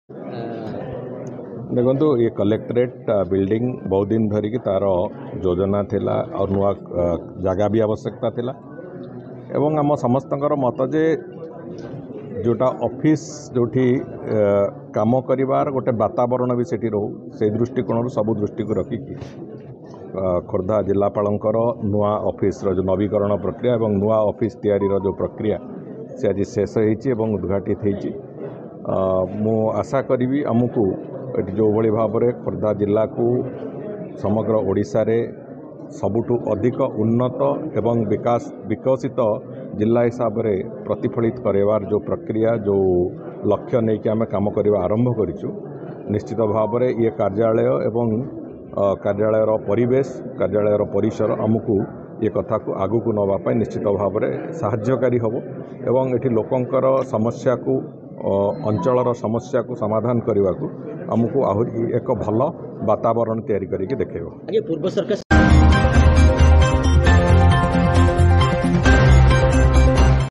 देखो ये collectorate building बहुत दिन धरिकी तार योजना थिला और नुआ जगह भी आवश्यकता थिला एवं आम समस्तंकर मत जे जोटा ऑफिस जोठी काम करिवार गोटे वातावरण भी सेठी रहू से दृष्टिकोण सब दृष्टि को रखिकी खोर्धा जिलापालंकर नुआ ऑफिस जो नवीकरण प्रक्रिया एवं नुआ ऑफिस तैयारी जो प्रक्रिया से आज शेष होती उद्घाटित होती मु आशा करी आमको जो भली भाव में खोर्धा जिला को समग्र ओडिशा रे सबुठु अधिक उन्नत एवं विकसित जिला हिसाब से प्रतिफलित करवार जो प्रक्रिया जो लक्ष्य नहीं कि आम काम करवा आरंभ करूँ निश्चित भाव में ये कार्यालय एवं कार्यालयर परिवेश कार्यालयर परिसर आमको ये कथा को आगू को नवापाई निश्चित भाव में साहाय्यकारी हम एवं एठी लोकंकर समस्या को अंचलर समस्या को समाधान करने को आमको आहरी एक भल वातावरण तैयारी करके देखेब।